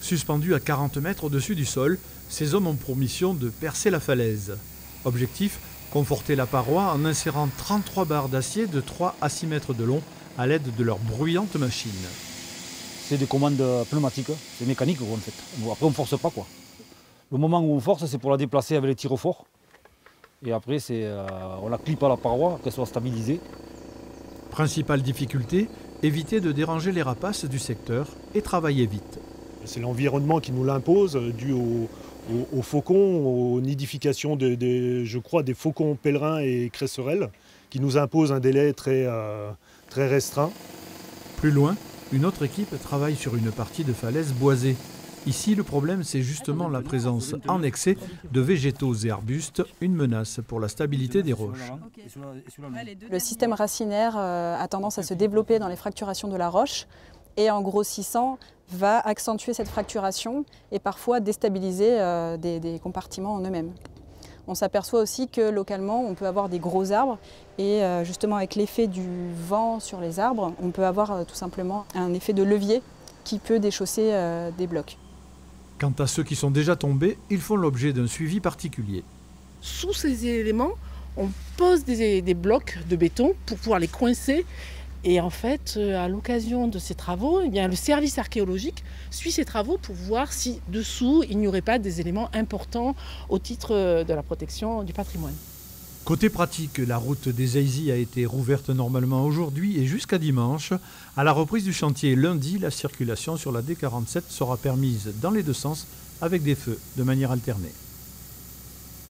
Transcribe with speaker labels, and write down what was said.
Speaker 1: Suspendus à 40 mètres au-dessus du sol, ces hommes ont pour mission de percer la falaise. Objectif, conforter la paroi en insérant 33 barres d'acier de 3 à 6 mètres de long à l'aide de leur bruyante machine.
Speaker 2: C'est des commandes pneumatiques, c'est mécanique en fait. Après on ne force pas quoi. Le moment où on force, c'est pour la déplacer avec les tirs forts. Et après on la clip à la paroi, qu'elle soit stabilisée.
Speaker 1: Principale difficulté, éviter de déranger les rapaces du secteur et travailler vite.
Speaker 3: C'est l'environnement qui nous l'impose, dû aux faucons, aux nidifications je crois, des faucons pèlerins et cresserelles, qui nous impose un délai très restreint.
Speaker 1: Plus loin, une autre équipe travaille sur une partie de falaise boisée. Ici, le problème, c'est justement la présence en excès de végétaux et arbustes, une menace pour la stabilité des roches.
Speaker 4: Le système racinaire a tendance à se développer dans les fracturations de la roche et en grossissant va accentuer cette fracturation et parfois déstabiliser des compartiments en eux-mêmes. On s'aperçoit aussi que localement, on peut avoir des gros arbres et justement avec l'effet du vent sur les arbres, on peut avoir tout simplement un effet de levier qui peut déchausser des blocs.
Speaker 1: Quant à ceux qui sont déjà tombés, ils font l'objet d'un suivi particulier.
Speaker 5: Sous ces éléments, on pose des blocs de béton pour pouvoir les coincer. Et en fait, à l'occasion de ces travaux, eh bien, le service archéologique suit ces travaux pour voir si dessous, il n'y aurait pas des éléments importants au titre de la protection du patrimoine.
Speaker 1: Côté pratique, la route des Aisy a été rouverte normalement aujourd'hui et jusqu'à dimanche. À la reprise du chantier lundi, la circulation sur la D47 sera permise dans les deux sens avec des feux de manière alternée.